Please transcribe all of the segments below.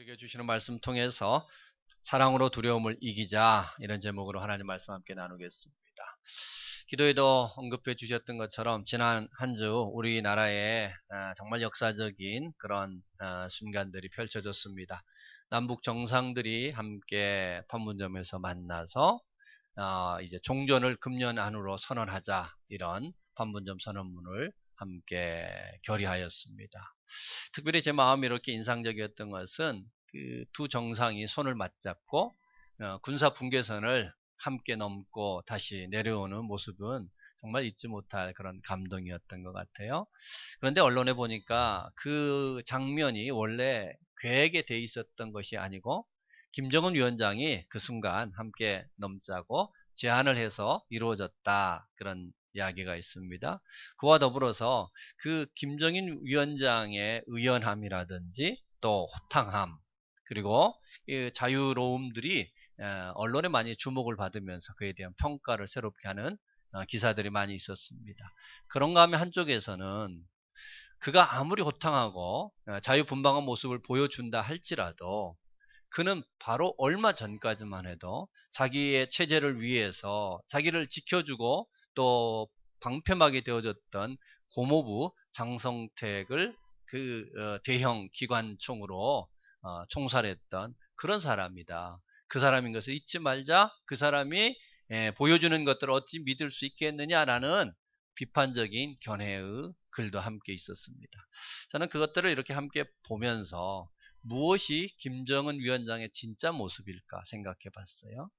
우리에게 주시는 말씀 통해서 사랑으로 두려움을 이기자, 이런 제목으로 하나님 말씀 함께 나누겠습니다. 기도에도 언급해 주셨던 것처럼 지난 한 주 우리나라에 정말 역사적인 그런 순간들이 펼쳐졌습니다. 남북 정상들이 함께 판문점에서 만나서 이제 종전을 금년 안으로 선언하자, 이런 판문점 선언문을 함께 결의하였습니다. 특별히 제 마음이 이렇게 인상적이었던 것은 그 두 정상이 손을 맞잡고 군사 분계선을 함께 넘고 다시 내려오는 모습은 정말 잊지 못할 그런 감동이었던 것 같아요. 그런데 언론에 보니까 그 장면이 원래 계획에 돼 있었던 것이 아니고 김정은 위원장이 그 순간 함께 넘자고 제안을 해서 이루어졌다, 그런 이야기가 있습니다. 그와 더불어서 그 김정인 위원장의 의연함이라든지 또 호탕함, 그리고 이 자유로움들이 언론에 많이 주목을 받으면서 그에 대한 평가를 새롭게 하는 기사들이 많이 있었습니다. 그런가 하면 한쪽에서는 그가 아무리 호탕하고 자유분방한 모습을 보여준다 할지라도 그는 바로 얼마 전까지만 해도 자기의 체제를 위해서 자기를 지켜주고 또 방패막이 되어줬던 고모부 장성택을 그 대형 기관총으로 총살했던 그런 사람이다. 그 사람인 것을 잊지 말자. 그 사람이 보여주는 것들을 어찌 믿을 수 있겠느냐라는 비판적인 견해의 글도 함께 있었습니다. 저는 그것들을 이렇게 함께 보면서 무엇이 김정은 위원장의 진짜 모습일까 생각해 봤어요.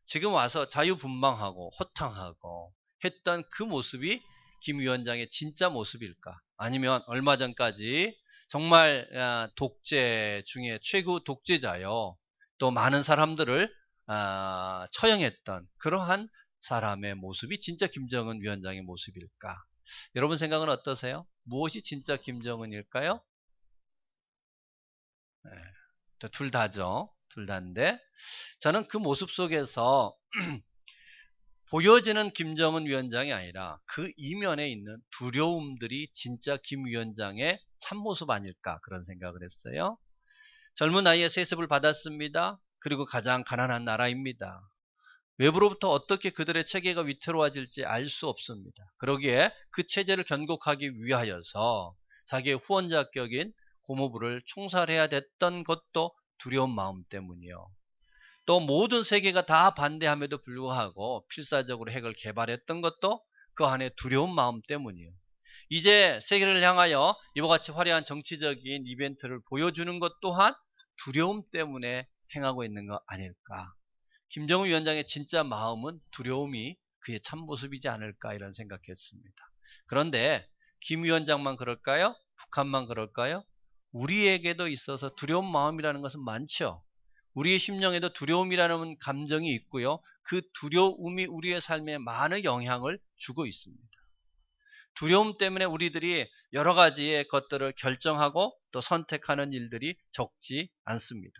지금 와서 자유분방하고 호탕하고 했던 그 모습이 김 위원장의 진짜 모습일까? 아니면 얼마 전까지 정말 독재 중에 최고 독재자요, 또 많은 사람들을 처형했던 그러한 사람의 모습이 진짜 김정은 위원장의 모습일까? 여러분 생각은 어떠세요? 무엇이 진짜 김정은일까요? 둘 다죠. 둘 다인데 저는 그 모습 속에서 보여지는 김정은 위원장이 아니라 그 이면에 있는 두려움들이 진짜 김 위원장의 참모습 아닐까, 그런 생각을 했어요. 젊은 나이에 세습을 받았습니다. 그리고 가장 가난한 나라입니다. 외부로부터 어떻게 그들의 체계가 위태로워질지 알 수 없습니다. 그러기에 그 체제를 견고하기 위하여서 자기의 후원자격인 고모부를 총살해야 됐던 것도 두려운 마음 때문이요. 또 모든 세계가 다 반대함에도 불구하고 필사적으로 핵을 개발했던 것도 그 안에 두려운 마음 때문이요. 이제 세계를 향하여 이와 같이 화려한 정치적인 이벤트를 보여주는 것 또한 두려움 때문에 행하고 있는 거 아닐까. 김정은 위원장의 진짜 마음은 두려움이 그의 참모습이지 않을까, 이런 생각했습니다. 그런데 김 위원장만 그럴까요? 북한만 그럴까요? 우리에게도 있어서 두려운 마음이라는 것은 많죠. 우리의 심령에도 두려움이라는 감정이 있고요. 그 두려움이 우리의 삶에 많은 영향을 주고 있습니다. 두려움 때문에 우리들이 여러 가지의 것들을 결정하고 또 선택하는 일들이 적지 않습니다.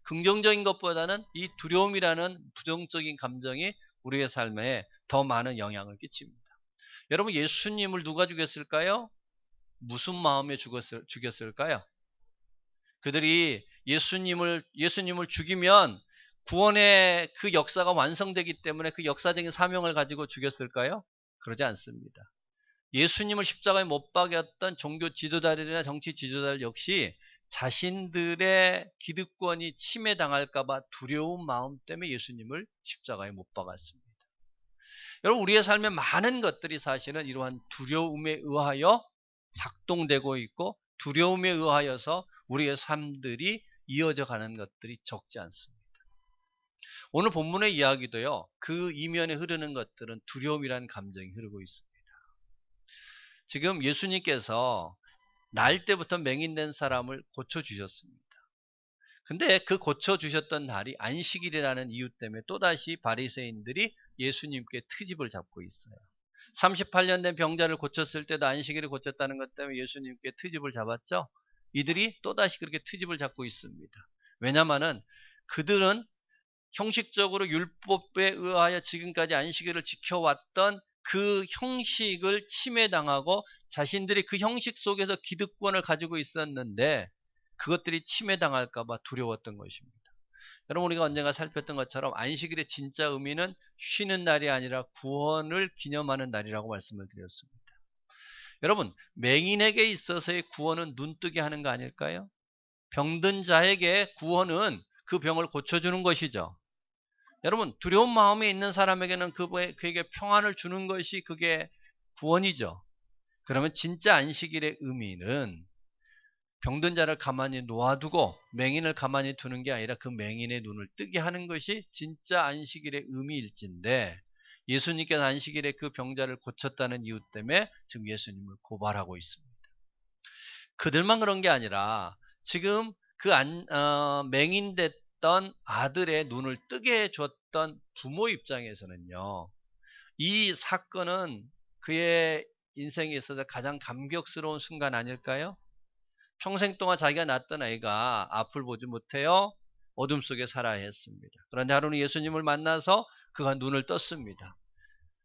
긍정적인 것보다는 이 두려움이라는 부정적인 감정이 우리의 삶에 더 많은 영향을 끼칩니다. 여러분, 예수님을 누가 죽였을까요? 무슨 마음에 죽였을까요? 그들이 예수님을 죽이면 구원의 그 역사가 완성되기 때문에 그 역사적인 사명을 가지고 죽였을까요? 그러지 않습니다. 예수님을 십자가에 못 박였던 종교 지도자들이나 정치 지도자들 역시 자신들의 기득권이 침해당할까봐 두려운 마음 때문에 예수님을 십자가에 못 박았습니다. 여러분, 우리의 삶에 많은 것들이 사실은 이러한 두려움에 의하여 작동되고 있고 두려움에 의하여서 우리의 삶들이 이어져 가는 것들이 적지 않습니다. 오늘 본문의 이야기도요, 그 이면에 흐르는 것들은 두려움이라는 감정이 흐르고 있습니다. 지금 예수님께서 날 때부터 맹인된 사람을 고쳐주셨습니다. 근데 그 고쳐주셨던 날이 안식일이라는 이유 때문에 또다시 바리새인들이 예수님께 트집을 잡고 있어요. 38년 된 병자를 고쳤을 때도 안식일을 고쳤다는 것 때문에 예수님께 트집을 잡았죠. 이들이 또다시 그렇게 트집을 잡고 있습니다. 왜냐하면 그들은 형식적으로 율법에 의하여 지금까지 안식일을 지켜왔던 그 형식을 침해당하고 자신들이 그 형식 속에서 기득권을 가지고 있었는데 그것들이 침해당할까 봐 두려웠던 것입니다. 여러분, 우리가 언젠가 살폈던 것처럼 안식일의 진짜 의미는 쉬는 날이 아니라 구원을 기념하는 날이라고 말씀을 드렸습니다. 여러분, 맹인에게 있어서의 구원은 눈뜨게 하는 거 아닐까요? 병든 자에게 구원은 그 병을 고쳐주는 것이죠. 여러분, 두려운 마음에 있는 사람에게는 그에게 평안을 주는 것이 그게 구원이죠. 그러면 진짜 안식일의 의미는 병든 자를 가만히 놓아두고 맹인을 가만히 두는 게 아니라 그 맹인의 눈을 뜨게 하는 것이 진짜 안식일의 의미일진데, 예수님께서 안식일에 그 병자를 고쳤다는 이유 때문에 지금 예수님을 고발하고 있습니다. 그들만 그런 게 아니라 지금 그 맹인됐던 아들의 눈을 뜨게 해줬던 부모 입장에서는요, 이 사건은 그의 인생에 있어서 가장 감격스러운 순간 아닐까요? 평생 동안 자기가 낳았던 아이가 앞을 보지 못해요. 어둠 속에 살아야 했습니다. 그런데 하루는 예수님을 만나서 그가 눈을 떴습니다.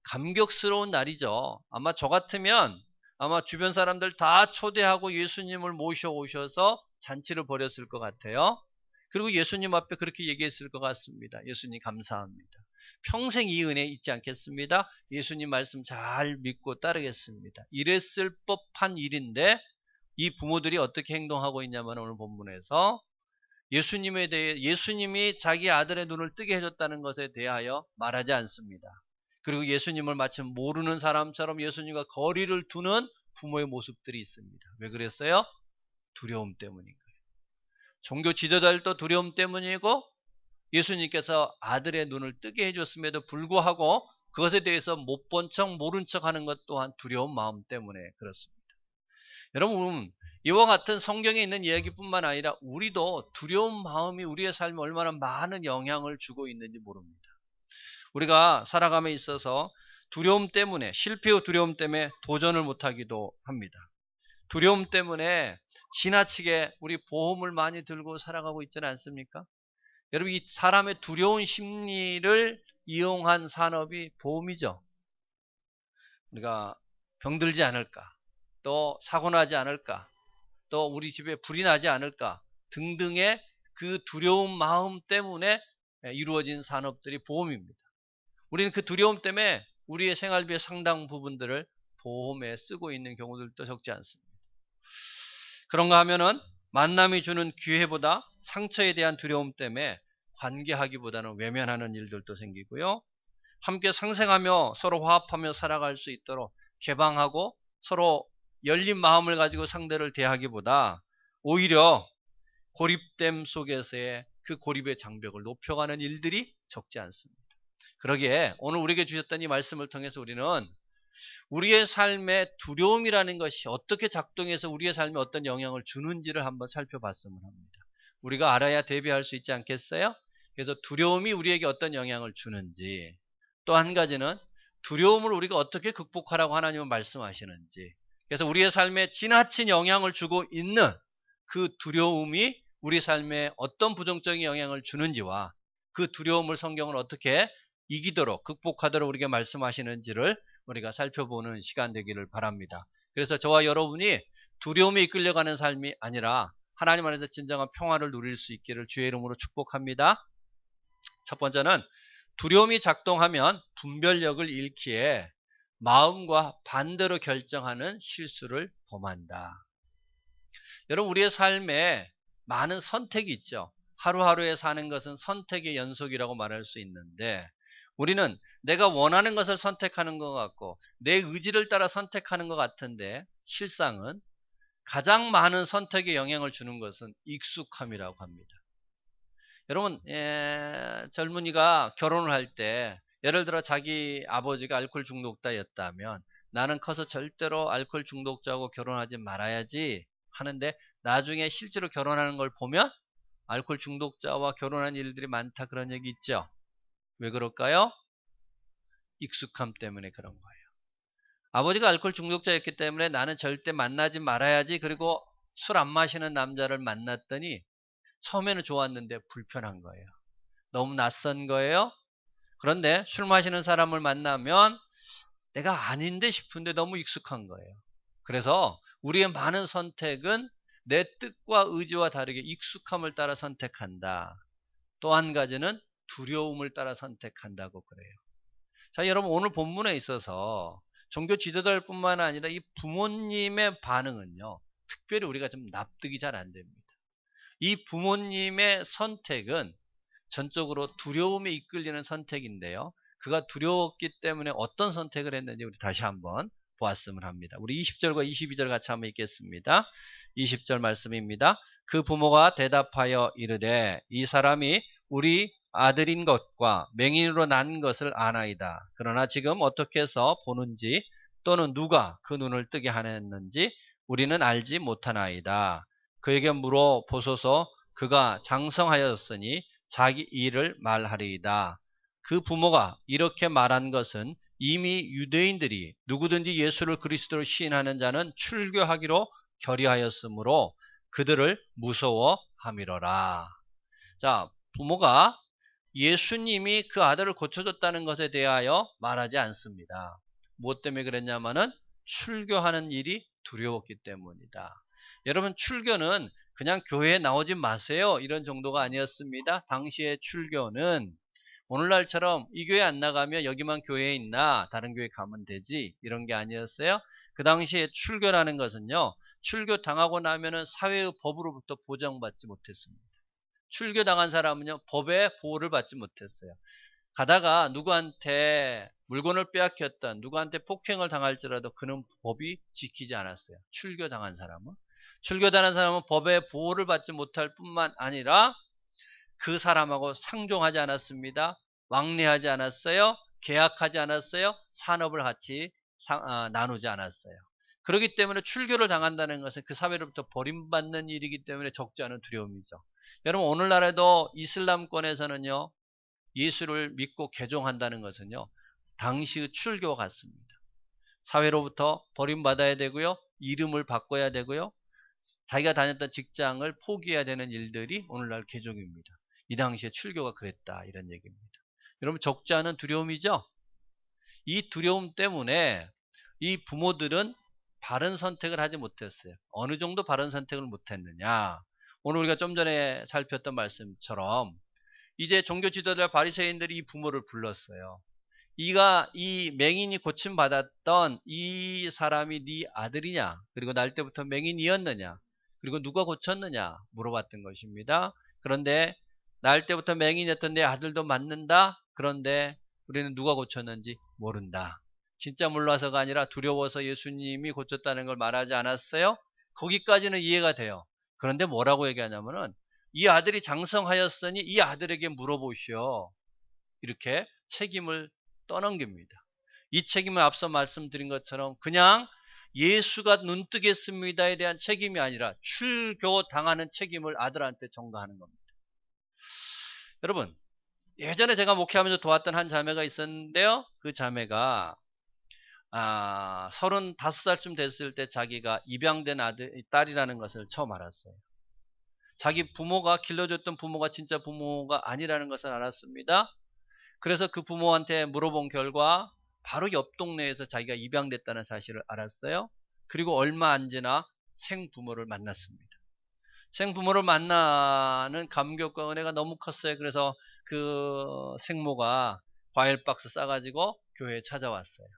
감격스러운 날이죠. 아마 저 같으면 아마 주변 사람들 다 초대하고 예수님을 모셔오셔서 잔치를 벌였을 것 같아요. 그리고 예수님 앞에 그렇게 얘기했을 것 같습니다. 예수님 감사합니다. 평생 이 은혜 잊지 않겠습니다. 예수님 말씀 잘 믿고 따르겠습니다. 이랬을 법한 일인데 이 부모들이 어떻게 행동하고 있냐면, 오늘 본문에서 예수님에 대해, 예수님이 자기 아들의 눈을 뜨게 해줬다는 것에 대하여 말하지 않습니다. 그리고 예수님을 마치 모르는 사람처럼 예수님과 거리를 두는 부모의 모습들이 있습니다. 왜 그랬어요? 두려움 때문인 거예요. 종교 지도자들도 두려움 때문이고, 예수님께서 아들의 눈을 뜨게 해줬음에도 불구하고 그것에 대해서 못 본 척 모른 척 하는 것 또한 두려운 마음 때문에 그렇습니다. 여러분, 이와 같은 성경에 있는 이야기뿐만 아니라 우리도 두려운 마음이 우리의 삶에 얼마나 많은 영향을 주고 있는지 모릅니다. 우리가 살아감에 있어서 두려움 때문에, 실패의 두려움 때문에 도전을 못하기도 합니다. 두려움 때문에 지나치게 우리 보험을 많이 들고 살아가고 있지는 않습니까? 여러분, 이 사람의 두려운 심리를 이용한 산업이 보험이죠. 우리가 병들지 않을까, 또 사고 나지 않을까, 또 우리 집에 불이 나지 않을까 등등의 그 두려운 마음 때문에 이루어진 산업들이 보험입니다. 우리는 그 두려움 때문에 우리의 생활비의 상당 부분들을 보험에 쓰고 있는 경우들도 적지 않습니다. 그런가 하면은 만남이 주는 기회보다 상처에 대한 두려움 때문에 관계하기보다는 외면하는 일들도 생기고요. 함께 상생하며 서로 화합하며 살아갈 수 있도록 개방하고 서로 열린 마음을 가지고 상대를 대하기보다 오히려 고립됨 속에서의 그 고립의 장벽을 높여가는 일들이 적지 않습니다. 그러기에 오늘 우리에게 주셨던 이 말씀을 통해서 우리는 우리의 삶에 두려움이라는 것이 어떻게 작동해서 우리의 삶에 어떤 영향을 주는지를 한번 살펴봤으면 합니다. 우리가 알아야 대비할 수 있지 않겠어요? 그래서 두려움이 우리에게 어떤 영향을 주는지, 또 한 가지는 두려움을 우리가 어떻게 극복하라고 하나님은 말씀하시는지, 그래서 우리의 삶에 지나친 영향을 주고 있는 그 두려움이 우리 삶에 어떤 부정적인 영향을 주는지와 그 두려움을 성경은 어떻게 이기도록, 극복하도록 우리에게 말씀하시는지를 우리가 살펴보는 시간 되기를 바랍니다. 그래서 저와 여러분이 두려움에 이끌려가는 삶이 아니라 하나님 안에서 진정한 평화를 누릴 수 있기를 주의 이름으로 축복합니다. 첫 번째는 두려움이 작동하면 분별력을 잃기에 마음과 반대로 결정하는 실수를 범한다. 여러분, 우리의 삶에 많은 선택이 있죠. 하루하루에 사는 것은 선택의 연속이라고 말할 수 있는데, 우리는 내가 원하는 것을 선택하는 것 같고 내 의지를 따라 선택하는 것 같은데, 실상은 가장 많은 선택에 영향을 주는 것은 익숙함이라고 합니다. 여러분, 젊은이가 결혼을 할 때 예를 들어 자기 아버지가 알코올 중독자였다면 나는 커서 절대로 알코올 중독자하고 결혼하지 말아야지 하는데, 나중에 실제로 결혼하는 걸 보면 알코올 중독자와 결혼한 일들이 많다, 그런 얘기 있죠. 왜 그럴까요? 익숙함 때문에 그런 거예요. 아버지가 알코올 중독자였기 때문에 나는 절대 만나지 말아야지, 그리고 술 안 마시는 남자를 만났더니 처음에는 좋았는데 불편한 거예요. 너무 낯선 거예요. 그런데 술 마시는 사람을 만나면 내가 아닌데 싶은데 너무 익숙한 거예요. 그래서 우리의 많은 선택은 내 뜻과 의지와 다르게 익숙함을 따라 선택한다. 또 한 가지는 두려움을 따라 선택한다고 그래요. 자, 여러분 오늘 본문에 있어서 종교 지도자뿐만 아니라 이 부모님의 반응은요. 특별히 우리가 좀 납득이 잘 안 됩니다. 이 부모님의 선택은 전적으로 두려움에 이끌리는 선택인데요. 그가 두려웠기 때문에 어떤 선택을 했는지 우리 다시 한번 보았으면 합니다. 우리 20절과 22절 같이 한번 읽겠습니다. 20절 말씀입니다. 그 부모가 대답하여 이르되 이 사람이 우리 아들인 것과 맹인으로 난 것을 아나이다. 그러나 지금 어떻게 해서 보는지 또는 누가 그 눈을 뜨게 하였는지 우리는 알지 못하나이다. 그에게 물어보소서. 그가 장성하였으니 자기 일을 말하리이다. 그 부모가 이렇게 말한 것은 이미 유대인들이 누구든지 예수를 그리스도로 시인하는 자는 출교하기로 결의하였으므로 그들을 무서워함이로라. 자, 부모가 예수님이 그 아들을 고쳐줬다는 것에 대하여 말하지 않습니다. 무엇 때문에 그랬냐면은 출교하는 일이 두려웠기 때문이다. 여러분, 출교는 그냥 교회에 나오지 마세요 이런 정도가 아니었습니다. 당시의 출교는 오늘날처럼 이 교회 안 나가면 여기만 교회에 있나 다른 교회 가면 되지 이런 게 아니었어요. 그 당시에 출교라는 것은요, 출교 당하고 나면은 사회의 법으로부터 보장받지 못했습니다. 출교당한 사람은요, 법의 보호를 받지 못했어요. 가다가 누구한테 물건을 빼앗겼던, 누구한테 폭행을 당할지라도 그는 법이 지키지 않았어요. 출교당한 사람은. 출교당한 사람은 법의 보호를 받지 못할 뿐만 아니라 그 사람하고 상종하지 않았습니다. 왕래하지 않았어요. 계약하지 않았어요. 산업을 같이 나누지 않았어요. 그렇기 때문에 출교를 당한다는 것은 그 사회로부터 버림받는 일이기 때문에 적지 않은 두려움이죠. 여러분 오늘날에도 이슬람권에서는요, 예수를 믿고 개종한다는 것은요, 당시의 출교와 같습니다. 사회로부터 버림받아야 되고요, 이름을 바꿔야 되고요, 자기가 다녔던 직장을 포기해야 되는 일들이 오늘날 개종입니다. 이 당시에 출교가 그랬다 이런 얘기입니다. 여러분 적지 않은 두려움이죠. 이 두려움 때문에 이 부모들은 바른 선택을 하지 못했어요. 어느 정도 바른 선택을 못했느냐, 오늘 우리가 좀 전에 살폈던 말씀처럼 이제 종교 지도자 바리새인들이 이 부모를 불렀어요. 이 맹인이 고침받았던 이 사람이 네 아들이냐, 그리고 날 때부터 맹인이었느냐, 그리고 누가 고쳤느냐 물어봤던 것입니다. 그런데 날 때부터 맹인이었던 내 아들도 맞는다. 그런데 우리는 누가 고쳤는지 모른다. 진짜 몰라서가 아니라 두려워서 예수님이 고쳤다는 걸 말하지 않았어요? 거기까지는 이해가 돼요. 그런데 뭐라고 얘기하냐면은 이 아들이 장성하였으니 이 아들에게 물어보시오. 이렇게 책임을 떠넘깁니다. 이 책임은 앞서 말씀드린 것처럼 그냥 예수가 눈뜨겠습니다에 대한 책임이 아니라 출교당하는 책임을 아들한테 전가하는 겁니다. 여러분, 예전에 제가 목회하면서 도왔던 한 자매가 있었는데요. 그 자매가 35살쯤 됐을 때 자기가 입양된 딸이라는 것을 처음 알았어요. 자기 부모가 길러줬던 부모가 진짜 부모가 아니라는 것을 알았습니다. 그래서 그 부모한테 물어본 결과 바로 옆 동네에서 자기가 입양됐다는 사실을 알았어요. 그리고 얼마 안 지나 생부모를 만났습니다. 생부모를 만나는 감격과 은혜가 너무 컸어요. 그래서 그 생모가 과일 박스 싸가지고 교회에 찾아왔어요.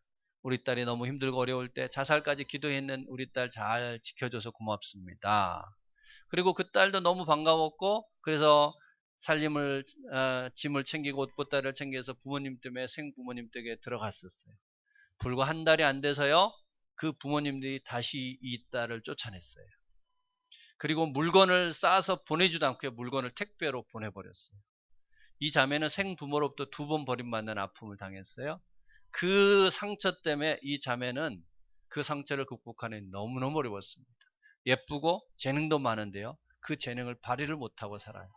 우리 딸이 너무 힘들고 어려울 때 자살까지 기도했는 우리 딸 잘 지켜줘서 고맙습니다. 그리고 그 딸도 너무 반가웠고, 그래서 짐을 챙기고 옷보따리를 챙겨서 부모님 때문에 생부모님 댁에 들어갔었어요. 불과 한 달이 안 돼서요, 그 부모님들이 다시 이 딸을 쫓아냈어요. 그리고 물건을 싸서 보내지도 않고 물건을 택배로 보내버렸어요. 이 자매는 생부모로부터 2번 버림받는 아픔을 당했어요. 그 상처 때문에 이 자매는 그 상처를 극복하는 너무너무 어려웠습니다. 예쁘고 재능도 많은데요, 그 재능을 발휘를 못하고 살아요.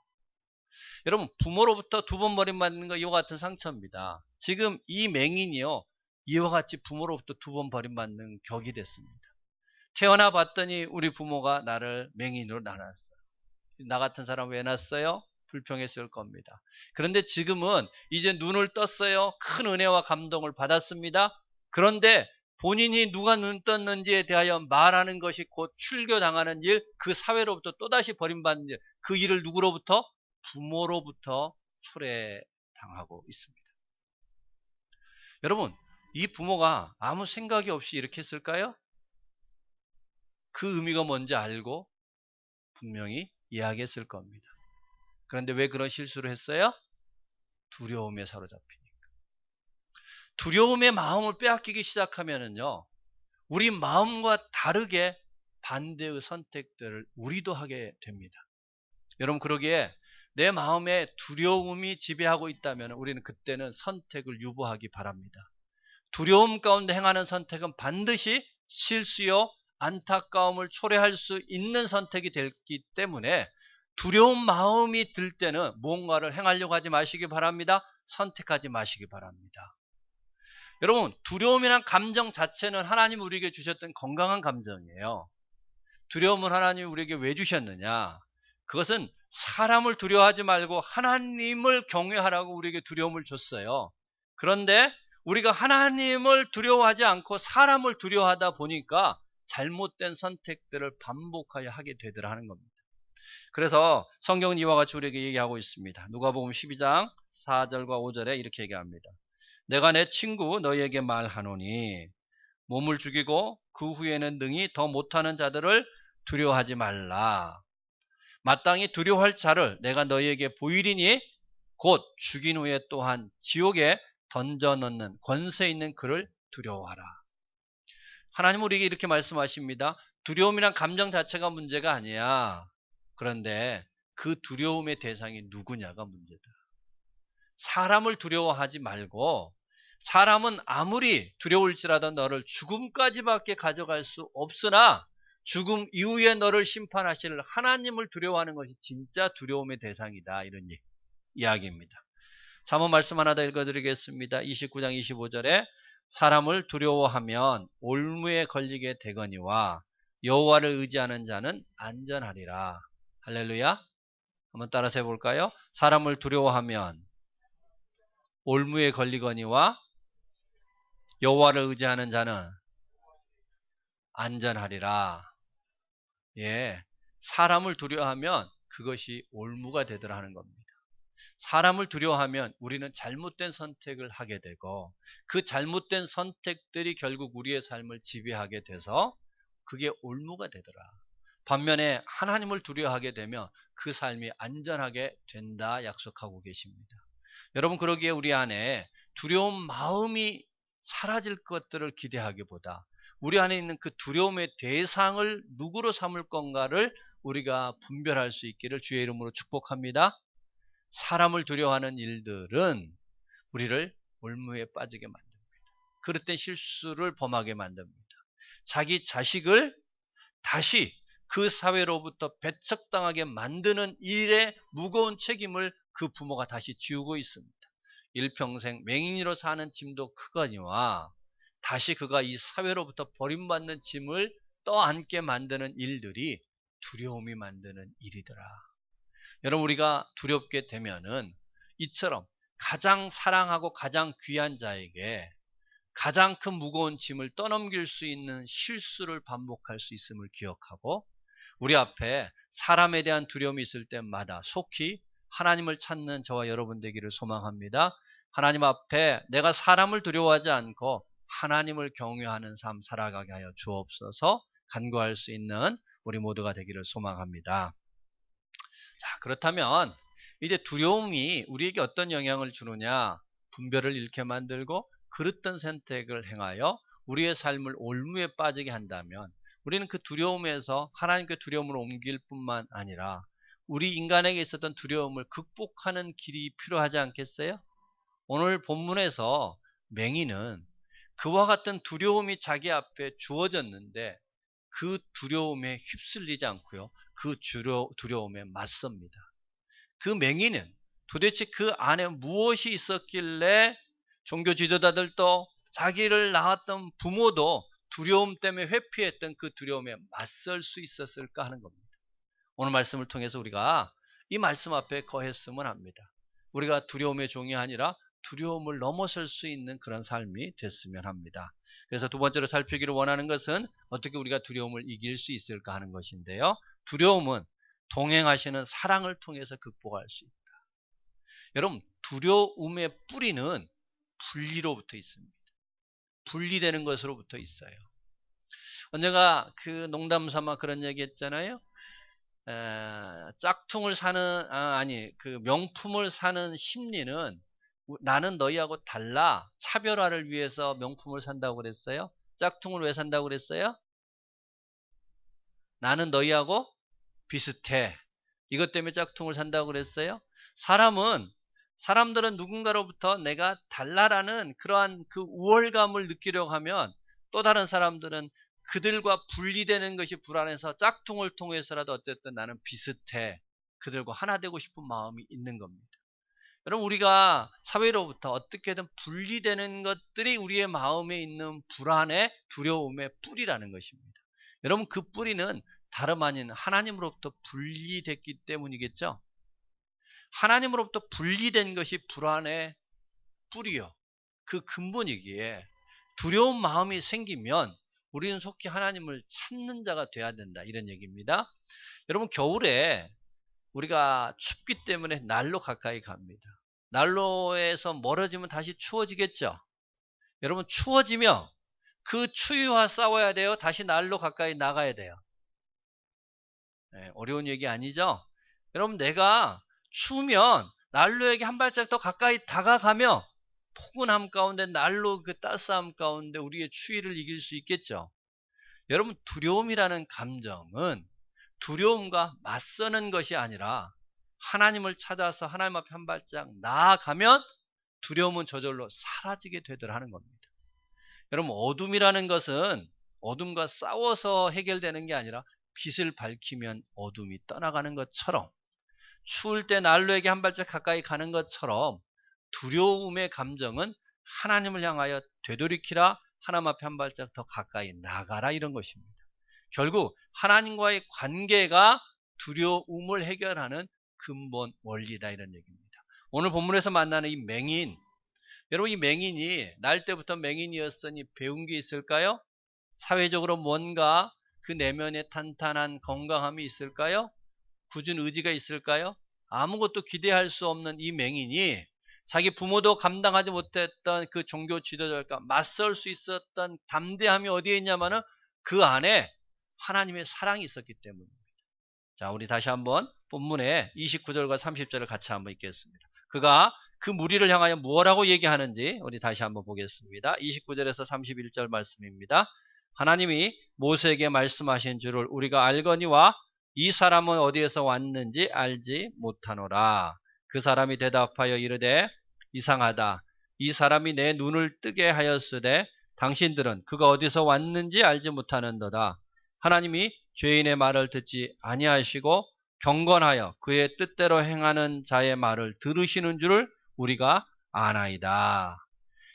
여러분, 부모로부터 2번 버림받는 거 이와 같은 상처입니다. 지금 이 맹인이요, 이와 같이 부모로부터 2번 버림받는 격이 됐습니다. 태어나 봤더니 우리 부모가 나를 맹인으로 낳았어요. 나 같은 사람 왜 낳았어요? 불평했을 겁니다. 그런데 지금은 이제 눈을 떴어요. 큰 은혜와 감동을 받았습니다. 그런데 본인이 누가 눈 떴는지에 대하여 말하는 것이 곧 출교당하는 일, 그 사회로부터 또다시 버림받는 일, 그 일을 누구로부터? 부모로부터 초래당하고 있습니다. 여러분, 이 부모가 아무 생각이 없이 이렇게 했을까요? 그 의미가 뭔지 알고 분명히 이야기했을 겁니다. 그런데 왜 그런 실수를 했어요? 두려움에 사로잡히니까. 두려움의 마음을 빼앗기기 시작하면은요, 우리 마음과 다르게 반대의 선택들을 우리도 하게 됩니다. 여러분, 그러기에 내 마음에 두려움이 지배하고 있다면 우리는 그때는 선택을 유보하기 바랍니다. 두려움 가운데 행하는 선택은 반드시 실수요, 안타까움을 초래할 수 있는 선택이 되기 때문에 두려운 마음이 들 때는 무언가를 행하려고 하지 마시기 바랍니다. 선택하지 마시기 바랍니다. 여러분, 두려움이란 감정 자체는 하나님 우리에게 주셨던 건강한 감정이에요. 두려움을 하나님 우리에게 왜 주셨느냐? 그것은 사람을 두려워하지 말고 하나님을 경외하라고 우리에게 두려움을 줬어요. 그런데 우리가 하나님을 두려워하지 않고 사람을 두려워하다 보니까 잘못된 선택들을 반복하여 하게 되더라 하는 겁니다. 그래서 성경은 이와 같이 우리에게 얘기하고 있습니다. 누가복음 12장 4절과 5절에 이렇게 얘기합니다. 내가 내 친구 너희에게 말하노니 몸을 죽이고 그 후에는 능히 더 못하는 자들을 두려워하지 말라. 마땅히 두려워할 자를 내가 너희에게 보이리니 곧 죽인 후에 또한 지옥에 던져넣는 권세 있는 그를 두려워하라. 하나님은 우리에게 이렇게 말씀하십니다. 두려움이란 감정 자체가 문제가 아니야. 그런데 그 두려움의 대상이 누구냐가 문제다. 사람을 두려워하지 말고 사람은 아무리 두려울지라도 너를 죽음까지밖에 가져갈 수 없으나 죽음 이후에 너를 심판하실 하나님을 두려워하는 것이 진짜 두려움의 대상이다. 이런 이야기입니다. 잠언 말씀 하나 더 읽어드리겠습니다. 29장 25절에 사람을 두려워하면 올무에 걸리게 되거니와 여호와를 의지하는 자는 안전하리라. 할렐루야. 한번 따라서 해볼까요? 사람을 두려워하면 올무에 걸리거니와 여호와를 의지하는 자는 안전하리라. 예, 사람을 두려워하면 그것이 올무가 되더라 하는 겁니다. 사람을 두려워하면 우리는 잘못된 선택을 하게 되고 그 잘못된 선택들이 결국 우리의 삶을 지배하게 돼서 그게 올무가 되더라. 반면에 하나님을 두려워하게 되면 그 삶이 안전하게 된다 약속하고 계십니다. 여러분, 그러기에 우리 안에 두려운 마음이 사라질 것들을 기대하기보다 우리 안에 있는 그 두려움의 대상을 누구로 삼을 건가를 우리가 분별할 수 있기를 주의 이름으로 축복합니다. 사람을 두려워하는 일들은 우리를 올무에 빠지게 만듭니다. 그릇된 실수를 범하게 만듭니다. 자기 자식을 다시 그 사회로부터 배척당하게 만드는 일에 무거운 책임을 그 부모가 다시 지우고 있습니다. 일평생 맹인으로 사는 짐도 크거니와 다시 그가 이 사회로부터 버림받는 짐을 떠안게 만드는 일들이 두려움이 만드는 일이더라. 여러분, 우리가 두렵게 되면은 이처럼 가장 사랑하고 가장 귀한 자에게 가장 큰 무거운 짐을 떠넘길 수 있는 실수를 반복할 수 있음을 기억하고 우리 앞에 사람에 대한 두려움이 있을 때마다 속히 하나님을 찾는 저와 여러분 되기를 소망합니다. 하나님 앞에 내가 사람을 두려워하지 않고 하나님을 경외하는 삶 살아가게 하여 주옵소서. 간구할 수 있는 우리 모두가 되기를 소망합니다. 자, 그렇다면 이제 두려움이 우리에게 어떤 영향을 주느냐? 분별을 잃게 만들고 그릇된 선택을 행하여 우리의 삶을 올무에 빠지게 한다면 우리는 그 두려움에서 하나님께 두려움을 옮길 뿐만 아니라 우리 인간에게 있었던 두려움을 극복하는 길이 필요하지 않겠어요? 오늘 본문에서 맹인은 그와 같은 두려움이 자기 앞에 주어졌는데 그 두려움에 휩쓸리지 않고요. 그 두려움에 맞섭니다. 그 맹인은 도대체 그 안에 무엇이 있었길래 종교 지도자들도 자기를 낳았던 부모도 두려움 때문에 회피했던 그 두려움에 맞설 수 있었을까 하는 겁니다. 오늘 말씀을 통해서 우리가 이 말씀 앞에 거했으면 합니다. 우리가 두려움의 종이 아니라 두려움을 넘어설 수 있는 그런 삶이 됐으면 합니다. 그래서 두 번째로 살피기를 원하는 것은 어떻게 우리가 두려움을 이길 수 있을까 하는 것인데요. 두려움은 동행하시는 사랑을 통해서 극복할 수 있다. 여러분, 두려움의 뿌리는 분리로부터 있습니다. 분리되는 것으로부터 있어요. 언젠가 그 농담 삼아 그런 얘기 했잖아요. 짝퉁을 사는, 그 명품을 사는 심리는 나는 너희하고 달라. 차별화를 위해서 명품을 산다고 그랬어요. 짝퉁을 왜 산다고 그랬어요? 나는 너희하고 비슷해. 이것 때문에 짝퉁을 산다고 그랬어요. 사람들은 누군가로부터 내가 달라라는 그러한 그 우월감을 느끼려고 하면 또 다른 사람들은 그들과 분리되는 것이 불안해서 짝퉁을 통해서라도 어쨌든 나는 비슷해. 그들과 하나 되고 싶은 마음이 있는 겁니다. 여러분, 우리가 사회로부터 어떻게든 분리되는 것들이 우리의 마음에 있는 불안의 두려움의 뿌리라는 것입니다. 여러분, 그 뿌리는 다름 아닌 하나님으로부터 분리됐기 때문이겠죠. 하나님으로부터 분리된 것이 불안의 뿌리요. 그 근본이기에 두려운 마음이 생기면 우리는 속히 하나님을 찾는 자가 돼야 된다. 이런 얘기입니다. 여러분, 겨울에 우리가 춥기 때문에 난로 가까이 갑니다. 난로에서 멀어지면 다시 추워지겠죠. 여러분, 추워지면 그 추위와 싸워야 돼요. 다시 난로 가까이 나가야 돼요. 네, 어려운 얘기 아니죠? 여러분, 내가 추우면 난로에게 한 발짝 더 가까이 다가가며 포근함 가운데 난로 그 따스함 가운데 우리의 추위를 이길 수 있겠죠. 여러분, 두려움이라는 감정은 두려움과 맞서는 것이 아니라 하나님을 찾아서 하나님 앞에 한 발짝 나아가면 두려움은 저절로 사라지게 되더라 하는 겁니다. 여러분, 어둠이라는 것은 어둠과 싸워서 해결되는 게 아니라 빛을 밝히면 어둠이 떠나가는 것처럼, 추울 때 난로에게 한 발짝 가까이 가는 것처럼 두려움의 감정은 하나님을 향하여 되돌이키라, 하나님 앞에 한 발짝 더 가까이 나가라, 이런 것입니다. 결국 하나님과의 관계가 두려움을 해결하는 근본 원리다, 이런 얘기입니다. 오늘 본문에서 만나는 이 맹인, 여러분, 이 맹인이 날 때부터 맹인이었으니 배운 게 있을까요? 사회적으로 뭔가 그 내면에 탄탄한 건강함이 있을까요? 굳은 의지가 있을까요? 아무것도 기대할 수 없는 이 맹인이 자기 부모도 감당하지 못했던 그 종교 지도자들과 맞설 수 있었던 담대함이 어디에 있냐면은 그 안에 하나님의 사랑이 있었기 때문입니다. 자, 우리 다시 한번 본문의 29절과 30절을 같이 한번 읽겠습니다. 그가 그 무리를 향하여 무엇라고 얘기하는지 우리 다시 한번 보겠습니다. 29절에서 31절 말씀입니다. 하나님이 모세에게 말씀하신 줄을 우리가 알거니와 이 사람은 어디에서 왔는지 알지 못하노라. 그 사람이 대답하여 이르되 이상하다. 이 사람이 내 눈을 뜨게 하였으되 당신들은 그가 어디서 왔는지 알지 못하는도다. 하나님이 죄인의 말을 듣지 아니하시고 경건하여 그의 뜻대로 행하는 자의 말을 들으시는 줄을 우리가 아나이다.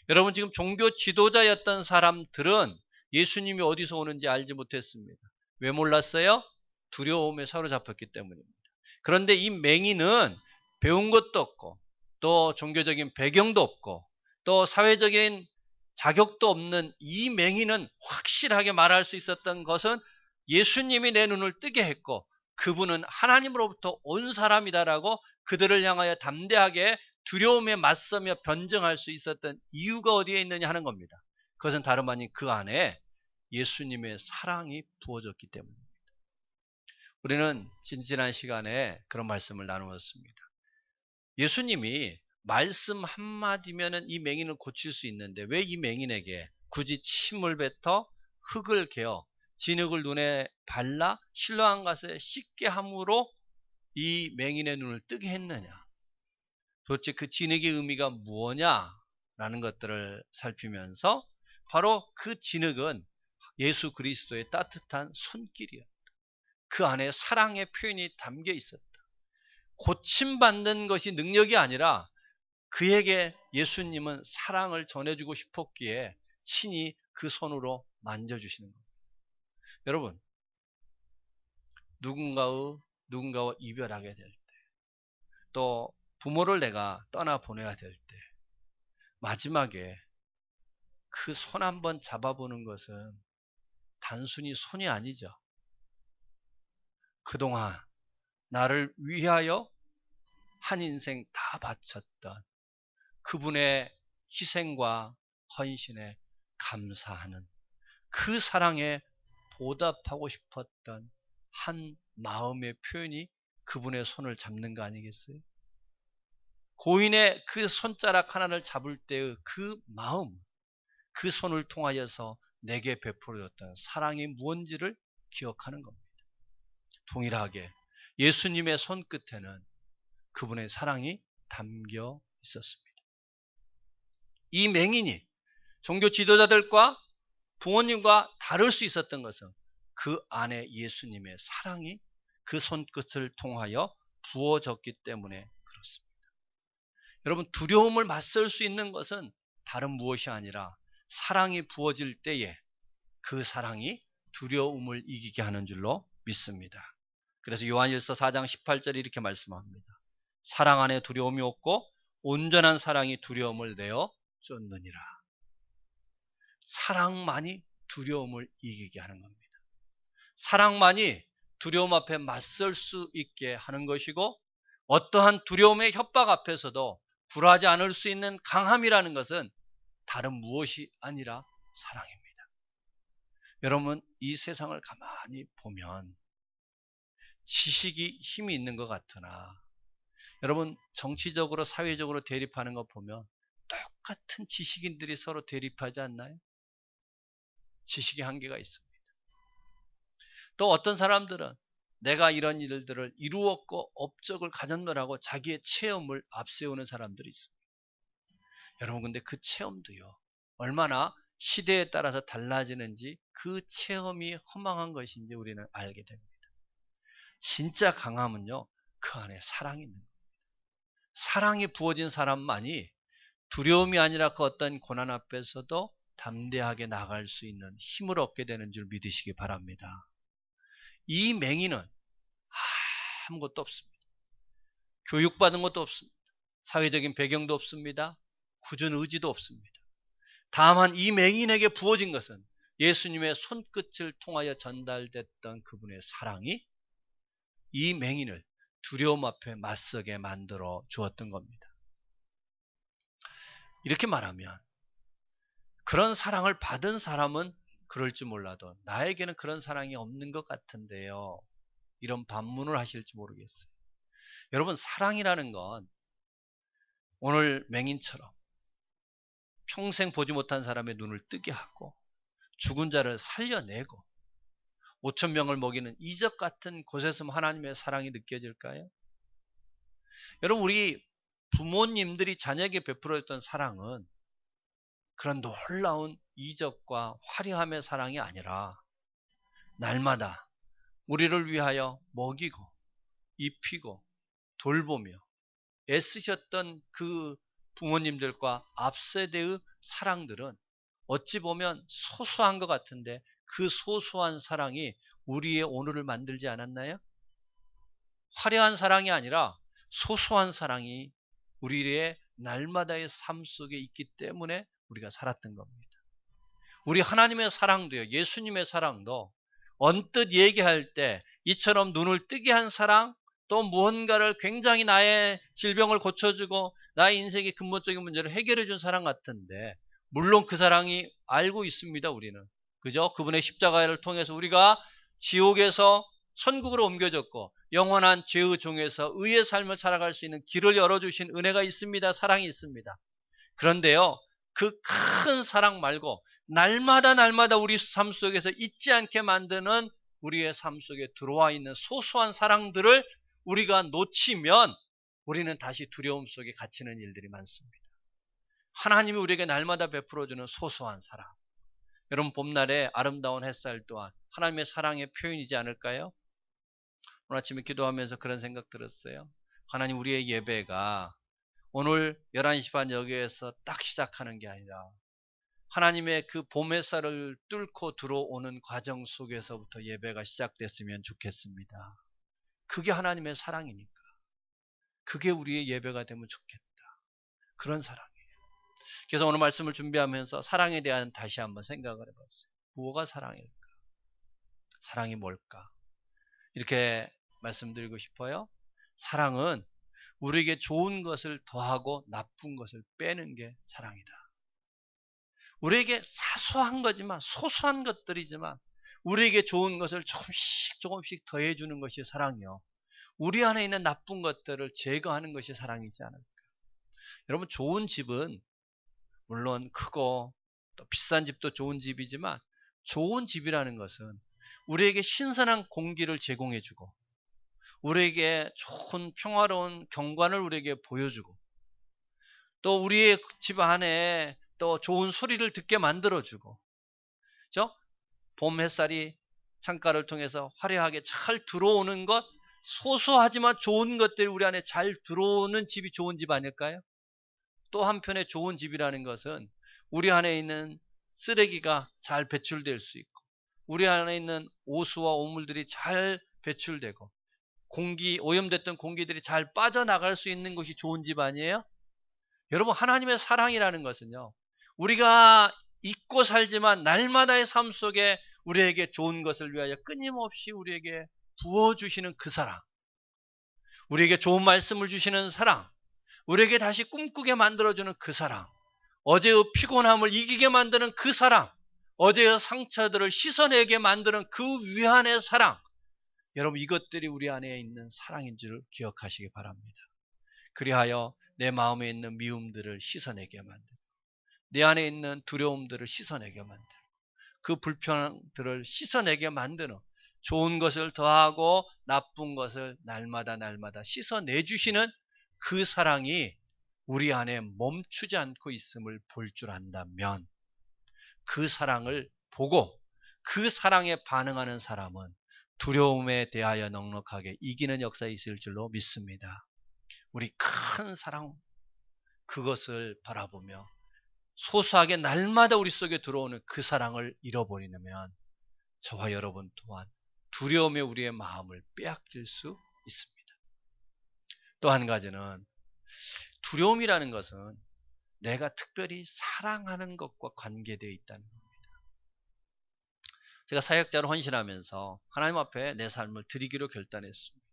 여러분, 지금 종교 지도자였던 사람들은 예수님이 어디서 오는지 알지 못했습니다. 왜 몰랐어요? 두려움에 사로잡혔기 때문입니다. 그런데 이 맹인은 배운 것도 없고 또 종교적인 배경도 없고 또 사회적인 자격도 없는 이 맹인은 확실하게 말할 수 있었던 것은 예수님이 내 눈을 뜨게 했고 그분은 하나님으로부터 온 사람이다라고 그들을 향하여 담대하게 두려움에 맞서며 변증할 수 있었던 이유가 어디에 있느냐 하는 겁니다. 그것은 다름 아닌 그 안에 예수님의 사랑이 부어졌기 때문입니다. 우리는 지난 시간에 그런 말씀을 나누었습니다. 예수님이 말씀 한마디면 이 맹인을 고칠 수 있는데 왜 이 맹인에게 굳이 침을 뱉어 흙을 개어 진흙을 눈에 발라 실로암 가스에 씻게 함으로 이 맹인의 눈을 뜨게 했느냐? 도대체 그 진흙의 의미가 무엇냐라는 것들을 살피면서 바로 그 진흙은 예수 그리스도의 따뜻한 손길이었다. 그 안에 사랑의 표현이 담겨 있었다. 고침받는 것이 능력이 아니라 그에게 예수님은 사랑을 전해주고 싶었기에 친히 그 손으로 만져주시는 겁니다. 여러분, 누군가와 이별하게 될 때, 또 부모를 내가 떠나보내야 될 때, 마지막에 그 손 한번 잡아보는 것은 단순히 손이 아니죠. 그동안 나를 위하여 한 인생 다 바쳤던 그분의 희생과 헌신에 감사하는, 그 사랑에 보답하고 싶었던 한 마음의 표현이 그분의 손을 잡는 거 아니겠어요? 고인의 그 손가락 하나를 잡을 때의 그 마음, 그 손을 통하여서 내게 베풀어졌던 사랑이 무언지를 기억하는 겁니다. 동일하게 예수님의 손끝에는 그분의 사랑이 담겨 있었습니다. 이 맹인이 종교 지도자들과 부모님과 다를 수 있었던 것은 그 안에 예수님의 사랑이 그 손끝을 통하여 부어졌기 때문에 그렇습니다. 여러분, 두려움을 맞설 수 있는 것은 다른 무엇이 아니라 사랑이 부어질 때에 그 사랑이 두려움을 이기게 하는 줄로 믿습니다. 그래서 요한일서 4장 18절에 이렇게 말씀합니다. 사랑 안에 두려움이 없고 온전한 사랑이 두려움을 내어 쫓느니라. 사랑만이 두려움을 이기게 하는 겁니다. 사랑만이 두려움 앞에 맞설 수 있게 하는 것이고, 어떠한 두려움의 협박 앞에서도 굴하지 않을 수 있는 강함이라는 것은 다른 무엇이 아니라 사랑입니다. 여러분, 이 세상을 가만히 보면 지식이 힘이 있는 것 같으나, 여러분, 정치적으로 사회적으로 대립하는 거 보면 똑같은 지식인들이 서로 대립하지 않나요? 지식의 한계가 있습니다. 또 어떤 사람들은 내가 이런 일들을 이루었고 업적을 가졌노라고 자기의 체험을 앞세우는 사람들이 있습니다. 여러분, 근데 그 체험도요, 얼마나 시대에 따라서 달라지는지, 그 체험이 허망한 것인지 우리는 알게 됩니다. 진짜 강함은요, 그 안에 사랑이 있는 겁니다. 사랑이 부어진 사람만이 두려움이 아니라 그 어떤 고난 앞에서도 담대하게 나갈 수 있는 힘을 얻게 되는 줄 믿으시기 바랍니다. 이 맹인은 아무것도 없습니다. 교육받은 것도 없습니다. 사회적인 배경도 없습니다. 굳은 의지도 없습니다. 다만 이 맹인에게 부어진 것은 예수님의 손끝을 통하여 전달됐던 그분의 사랑이 이 맹인을 두려움 앞에 맞서게 만들어 주었던 겁니다. 이렇게 말하면 그런 사랑을 받은 사람은 그럴 줄 몰라도 나에게는 그런 사랑이 없는 것 같은데요, 이런 반문을 하실지 모르겠어요. 여러분, 사랑이라는 건 오늘 맹인처럼 평생 보지 못한 사람의 눈을 뜨게 하고 죽은 자를 살려내고 5천 명을 먹이는 이적 같은 곳에서 하나님의 사랑이 느껴질까요? 여러분, 우리 부모님들이 자녀에게 베풀어줬던 사랑은 그런 놀라운 이적과 화려함의 사랑이 아니라 날마다 우리를 위하여 먹이고 입히고 돌보며 애쓰셨던 그 부모님들과 앞세대의 사랑들은 어찌 보면 소소한 것 같은데, 그 소소한 사랑이 우리의 오늘을 만들지 않았나요? 화려한 사랑이 아니라 소소한 사랑이 우리의 날마다의 삶 속에 있기 때문에 우리가 살았던 겁니다. 우리 하나님의 사랑도요, 예수님의 사랑도 언뜻 얘기할 때 이처럼 눈을 뜨게 한 사랑, 또 무언가를 굉장히 나의 질병을 고쳐주고 나의 인생의 근본적인 문제를 해결해 준 사랑 같은데, 물론 그 사랑이 알고 있습니다. 우리는 그죠? 그분의 십자가를 통해서 우리가 지옥에서 천국으로 옮겨졌고 영원한 죄의 종에서 의의 삶을 살아갈 수 있는 길을 열어주신 은혜가 있습니다. 사랑이 있습니다. 그런데요, 그 큰 사랑 말고 날마다 우리 삶 속에서 잊지 않게 만드는, 우리의 삶 속에 들어와 있는 소소한 사랑들을 우리가 놓치면 우리는 다시 두려움 속에 갇히는 일들이 많습니다. 하나님이 우리에게 날마다 베풀어주는 소소한 사랑. 여러분, 봄날에 아름다운 햇살 또한 하나님의 사랑의 표현이지 않을까요? 오늘 아침에 기도하면서 그런 생각 들었어요. 하나님, 우리의 예배가 오늘 11시 반 여기에서 딱 시작하는 게 아니라 하나님의 그 봄 햇살을 뚫고 들어오는 과정 속에서부터 예배가 시작됐으면 좋겠습니다. 그게 하나님의 사랑이니까. 그게 우리의 예배가 되면 좋겠다. 그런 사랑이에요. 그래서 오늘 말씀을 준비하면서 사랑에 대한 다시 한번 생각을 해봤어요. 무엇가 사랑일까? 사랑이 뭘까? 이렇게 말씀드리고 싶어요. 사랑은 우리에게 좋은 것을 더하고 나쁜 것을 빼는 게 사랑이다. 우리에게 사소한 거지만, 소소한 것들이지만 우리에게 좋은 것을 조금씩 조금씩 더해주는 것이 사랑이요. 우리 안에 있는 나쁜 것들을 제거하는 것이 사랑이지 않을까. 여러분, 좋은 집은 물론 크고 또 비싼 집도 좋은 집이지만, 좋은 집이라는 것은 우리에게 신선한 공기를 제공해주고 우리에게 좋은 평화로운 경관을 우리에게 보여주고, 또 우리의 집 안에 또 좋은 소리를 듣게 만들어주고, 그죠? 봄 햇살이 창가를 통해서 화려하게 잘 들어오는 것, 소소하지만 좋은 것들이 우리 안에 잘 들어오는 집이 좋은 집 아닐까요? 또 한편에 좋은 집이라는 것은 우리 안에 있는 쓰레기가 잘 배출될 수 있고, 우리 안에 있는 오수와 오물들이 잘 배출되고, 오염됐던 공기들이 잘 빠져나갈 수 있는 것이 좋은 집 아니에요? 여러분, 하나님의 사랑이라는 것은요, 우리가 잊고 살지만 날마다의 삶 속에 우리에게 좋은 것을 위하여 끊임없이 우리에게 부어주시는 그 사랑, 우리에게 좋은 말씀을 주시는 사랑, 우리에게 다시 꿈꾸게 만들어주는 그 사랑, 어제의 피곤함을 이기게 만드는 그 사랑, 어제의 상처들을 씻어내게 만드는 그 위안의 사랑, 여러분, 이것들이 우리 안에 있는 사랑인 줄 기억하시기 바랍니다. 그리하여 내 마음에 있는 미움들을 씻어내게 만들고, 내 안에 있는 두려움들을 씻어내게 만들고, 그 불편함들을 씻어내게 만드는, 좋은 것을 더하고 나쁜 것을 날마다 날마다 씻어내주시는 그 사랑이 우리 안에 멈추지 않고 있음을 볼 줄 안다면, 그 사랑을 보고 그 사랑에 반응하는 사람은 두려움에 대하여 넉넉하게 이기는 역사에 있을 줄로 믿습니다. 우리 큰 사랑, 그것을 바라보며 소소하게 날마다 우리 속에 들어오는 그 사랑을 잃어버리면 저와 여러분 또한 두려움에 우리의 마음을 빼앗길 수 있습니다. 또 한 가지는, 두려움이라는 것은 내가 특별히 사랑하는 것과 관계되어 있다는 겁니다. 제가 사역자로 헌신하면서 하나님 앞에 내 삶을 드리기로 결단했습니다.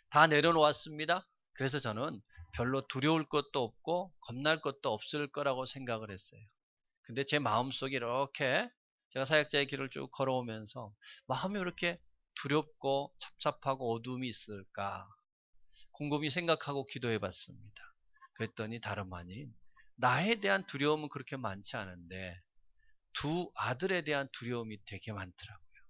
다 내려놓았습니다. 그래서 저는 별로 두려울 것도 없고 겁날 것도 없을 거라고 생각을 했어요. 근데 제 마음속에 이렇게 제가 사역자의 길을 쭉 걸어오면서 마음이 왜 이렇게 두렵고 찹찹하고 어두움이 있을까 곰곰이 생각하고 기도해 봤습니다. 그랬더니 다름 아닌 나에 대한 두려움은 그렇게 많지 않은데 두 아들에 대한 두려움이 되게 많더라고요.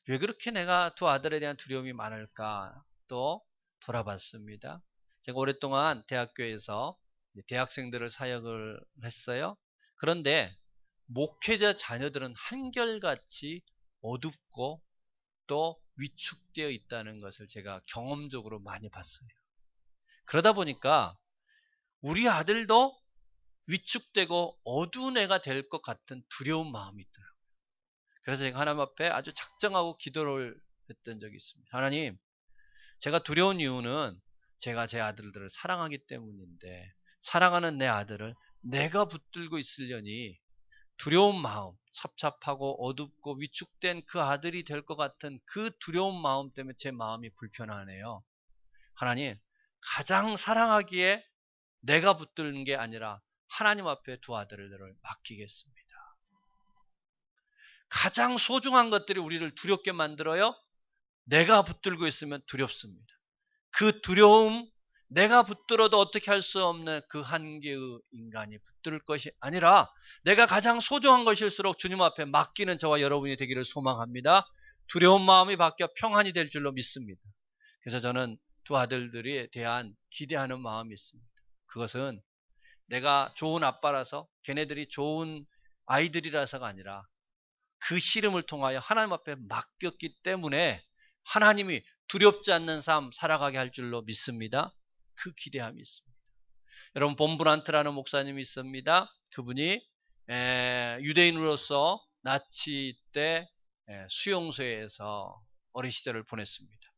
왜 그렇게 내가 두 아들에 대한 두려움이 많을까 또 돌아봤습니다. 제가 오랫동안 대학교에서 대학생들을 사역을 했어요. 그런데 목회자 자녀들은 한결같이 어둡고 또 위축되어 있다는 것을 제가 경험적으로 많이 봤어요. 그러다 보니까 우리 아들도 위축되고 어두운 애가 될 것 같은 두려운 마음이 있더라고요. 그래서 제가 하나님 앞에 아주 작정하고 기도를 했던 적이 있습니다. 하나님, 제가 두려운 이유는 제가 제 아들들을 사랑하기 때문인데, 사랑하는 내 아들을 내가 붙들고 있으려니 두려운 마음, 찹찹하고 어둡고 위축된 그 아들이 될 것 같은 그 두려운 마음 때문에 제 마음이 불편하네요. 하나님, 가장 사랑하기에 내가 붙드는 게 아니라 하나님 앞에 두 아들을 맡기겠습니다. 가장 소중한 것들이 우리를 두렵게 만들어요. 내가 붙들고 있으면 두렵습니다. 그 두려움, 내가 붙들어도 어떻게 할 수 없는 그 한계의 인간이 붙들 것이 아니라 내가 가장 소중한 것일수록 주님 앞에 맡기는 저와 여러분이 되기를 소망합니다. 두려운 마음이 바뀌어 평안이 될 줄로 믿습니다. 그래서 저는 두 아들들에 대한 기대하는 마음이 있습니다. 그것은 내가 좋은 아빠라서, 걔네들이 좋은 아이들이라서가 아니라 그 씨름을 통하여 하나님 앞에 맡겼기 때문에 하나님이 두렵지 않는 삶 살아가게 할 줄로 믿습니다. 그 기대함이 있습니다. 여러분, 본브란트라는 목사님이 있습니다. 그분이 유대인으로서 나치 때 수용소에서 어린 시절을 보냈습니다.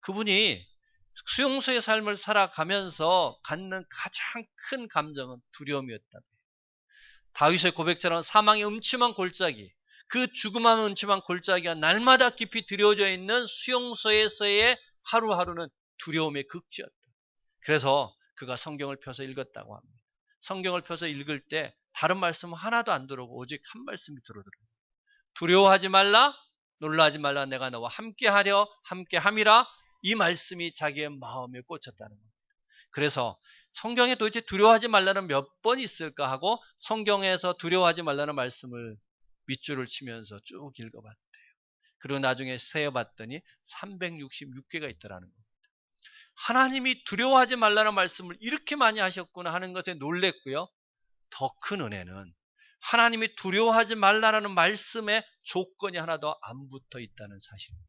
그분이 수용소의 삶을 살아가면서 갖는 가장 큰 감정은 두려움이었다. 다윗의 고백처럼 사망의 음침한 골짜기, 그 죽음한 음침한 골짜기가 날마다 깊이 들여져 있는 수용소에서의 하루하루는 두려움의 극치였다. 그래서 그가 성경을 펴서 읽었다고 합니다. 성경을 펴서 읽을 때 다른 말씀 하나도 안 들어오고 오직 한 말씀이 들어오더라고요. 두려워하지 말라, 놀라지 말라, 내가 너와 함께하려 함께함이라. 이 말씀이 자기의 마음에 꽂혔다는 겁니다. 그래서 성경에 도대체 두려워하지 말라는 몇 번 있을까 하고 성경에서 두려워하지 말라는 말씀을 밑줄을 치면서 쭉 읽어봤대요. 그리고 나중에 세어봤더니 366개가 있더라는 겁니다. 하나님이 두려워하지 말라는 말씀을 이렇게 많이 하셨구나 하는 것에 놀랬고요. 더 큰 은혜는 하나님이 두려워하지 말라는 말씀에 조건이 하나 더 안 붙어 있다는 사실입니다.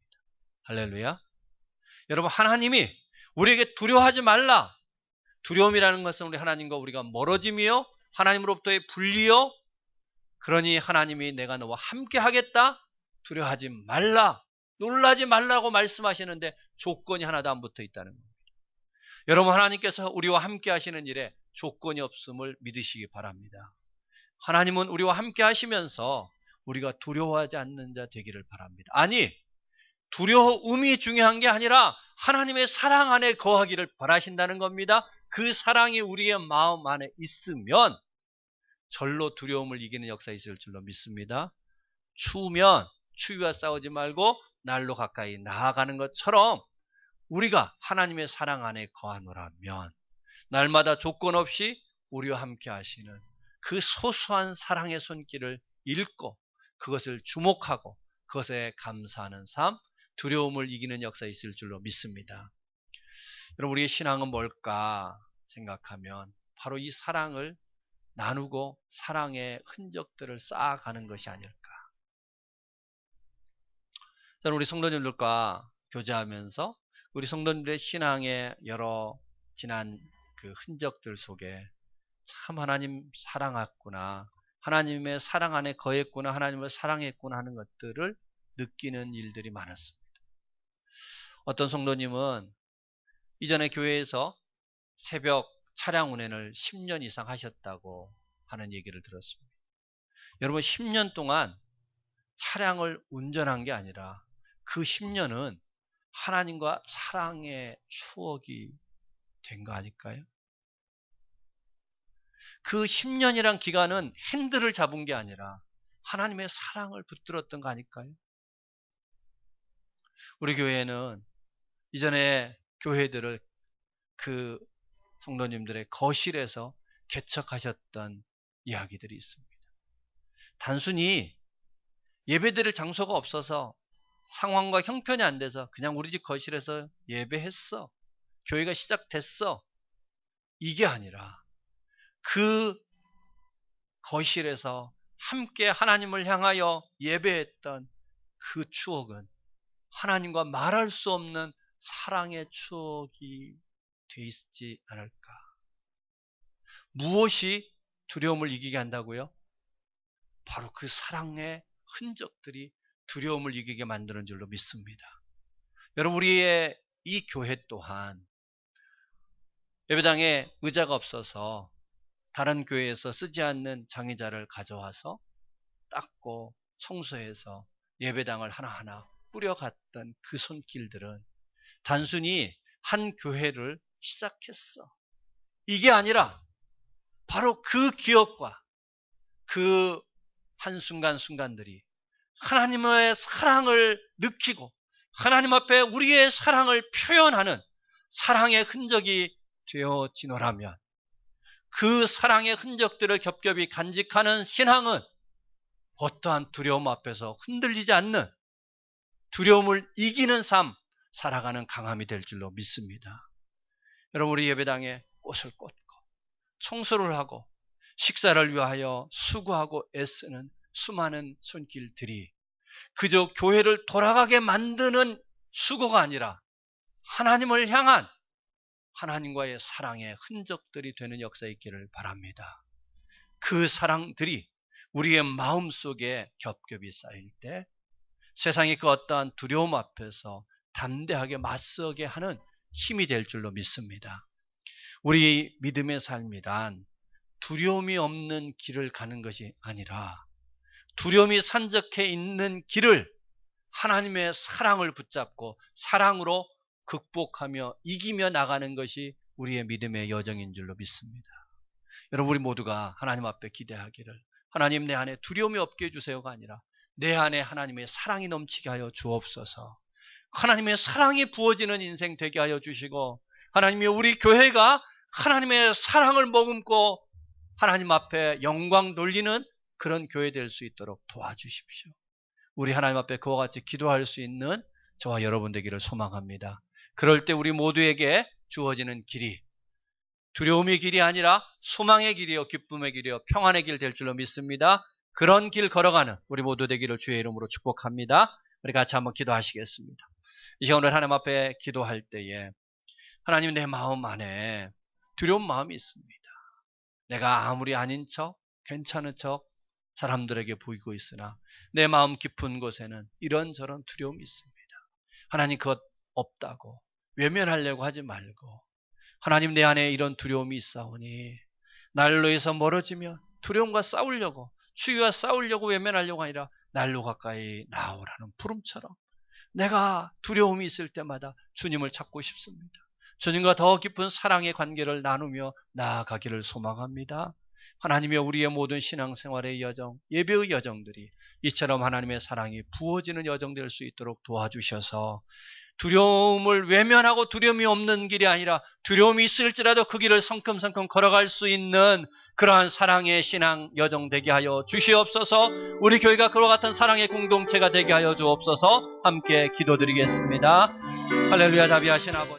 할렐루야. 여러분, 하나님이 우리에게 두려워하지 말라. 두려움이라는 것은 우리 하나님과 우리가 멀어짐이요, 하나님으로부터의 분리요. 그러니 하나님이 내가 너와 함께 하겠다. 두려워하지 말라, 놀라지 말라고 말씀하시는데 조건이 하나도 안 붙어 있다는 겁니다. 여러분, 하나님께서 우리와 함께 하시는 일에 조건이 없음을 믿으시기 바랍니다. 하나님은 우리와 함께 하시면서 우리가 두려워하지 않는 자 되기를 바랍니다. 아니, 두려움이 중요한 게 아니라 하나님의 사랑 안에 거하기를 바라신다는 겁니다. 그 사랑이 우리의 마음 안에 있으면 절로 두려움을 이기는 역사가 있을 줄로 믿습니다. 추우면 추위와 싸우지 말고 날로 가까이 나아가는 것처럼 우리가 하나님의 사랑 안에 거하노라면 날마다 조건 없이 우리와 함께 하시는 그 소소한 사랑의 손길을 읽고 그것을 주목하고 그것에 감사하는 삶, 두려움을 이기는 역사가 있을 줄로 믿습니다. 여러분, 우리의 신앙은 뭘까 생각하면 바로 이 사랑을 나누고 사랑의 흔적들을 쌓아가는 것이 아닐까. 저는 우리 성도님들과 교제하면서 우리 성도님들의 신앙의 여러 지난 그 흔적들 속에 참 하나님 사랑했구나, 하나님의 사랑 안에 거했구나, 하나님을 사랑했구나 하는 것들을 느끼는 일들이 많았습니다. 어떤 성도님은 이전에 교회에서 새벽 차량 운행을 10년 이상 하셨다고 하는 얘기를 들었습니다. 여러분, 10년 동안 차량을 운전한 게 아니라 그 10년은 하나님과 사랑의 추억이 된 거 아닐까요? 그 10년이란 기간은 핸들을 잡은 게 아니라 하나님의 사랑을 붙들었던 거 아닐까요? 우리 교회는 이전에 교회들을 그 성도님들의 거실에서 개척하셨던 이야기들이 있습니다. 단순히 예배드릴 장소가 없어서 상황과 형편이 안 돼서 그냥 우리 집 거실에서 예배했어, 교회가 시작됐어, 이게 아니라 그 거실에서 함께 하나님을 향하여 예배했던 그 추억은 하나님과 말할 수 없는 사랑의 추억이 돼 있지 않을까. 무엇이 두려움을 이기게 한다고요? 바로 그 사랑의 흔적들이 두려움을 이기게 만드는 줄로 믿습니다. 여러분, 우리의 이 교회 또한 예배당에 의자가 없어서 다른 교회에서 쓰지 않는 장의자를 가져와서 닦고 청소해서 예배당을 하나하나 꾸려갔던 그 손길들은 단순히 한 교회를 시작했어, 이게 아니라 바로 그 기억과 그 한순간순간들이 하나님의 사랑을 느끼고 하나님 앞에 우리의 사랑을 표현하는 사랑의 흔적이 되어지노라면 그 사랑의 흔적들을 겹겹이 간직하는 신앙은 어떠한 두려움 앞에서 흔들리지 않는, 두려움을 이기는 삶 살아가는 강함이 될 줄로 믿습니다. 여러분, 우리 예배당에 꽃을 꽂고 청소를 하고 식사를 위하여 수고하고 애쓰는 수많은 손길들이 그저 교회를 돌아가게 만드는 수고가 아니라 하나님을 향한 하나님과의 사랑의 흔적들이 되는 역사가 있기를 바랍니다. 그 사랑들이 우리의 마음속에 겹겹이 쌓일 때 세상의 그 어떠한 두려움 앞에서 담대하게 맞서게 하는 힘이 될 줄로 믿습니다. 우리 믿음의 삶이란 두려움이 없는 길을 가는 것이 아니라 두려움이 산적해 있는 길을 하나님의 사랑을 붙잡고 사랑으로 극복하며 이기며 나가는 것이 우리의 믿음의 여정인 줄로 믿습니다. 여러분, 우리 모두가 하나님 앞에 기대하기를, 하나님 내 안에 두려움이 없게 해주세요가 아니라 내 안에 하나님의 사랑이 넘치게 하여 주옵소서. 하나님의 사랑이 부어지는 인생 되게 하여 주시고, 하나님이 우리 교회가 하나님의 사랑을 머금고 하나님 앞에 영광 돌리는 그런 교회 될 수 있도록 도와주십시오. 우리 하나님 앞에 그와 같이 기도할 수 있는 저와 여러분 되기를 소망합니다. 그럴 때 우리 모두에게 주어지는 길이 두려움의 길이 아니라 소망의 길이요, 기쁨의 길이요, 평안의 길 될 줄로 믿습니다. 그런 길 걸어가는 우리 모두 되기를 주의 이름으로 축복합니다. 우리 같이 한번 기도하시겠습니다. 이 시간 오늘 하나님 앞에 기도할 때에 하나님, 내 마음 안에 두려운 마음이 있습니다. 내가 아무리 아닌 척, 괜찮은 척 사람들에게 보이고 있으나 내 마음 깊은 곳에는 이런저런 두려움이 있습니다. 하나님, 그것 없다고 외면하려고 하지 말고, 하나님, 내 안에 이런 두려움이 있사오니 날로 해서 멀어지면 두려움과 싸우려고, 추위와 싸우려고 외면하려고 아니라 날로 가까이 나오라는 부름처럼 내가 두려움이 있을 때마다 주님을 찾고 싶습니다. 주님과 더 깊은 사랑의 관계를 나누며 나아가기를 소망합니다. 하나님의 우리의 모든 신앙생활의 여정, 예배의 여정들이 이처럼 하나님의 사랑이 부어지는 여정 될 수 있도록 도와주셔서 두려움을 외면하고 두려움이 없는 길이 아니라 두려움이 있을지라도 그 길을 성큼성큼 걸어갈 수 있는 그러한 사랑의 신앙 여정 되게 하여 주시옵소서. 우리 교회가 그와 같은 사랑의 공동체가 되게 하여 주옵소서. 함께 기도드리겠습니다. 할렐루야. 자비하신 아버지.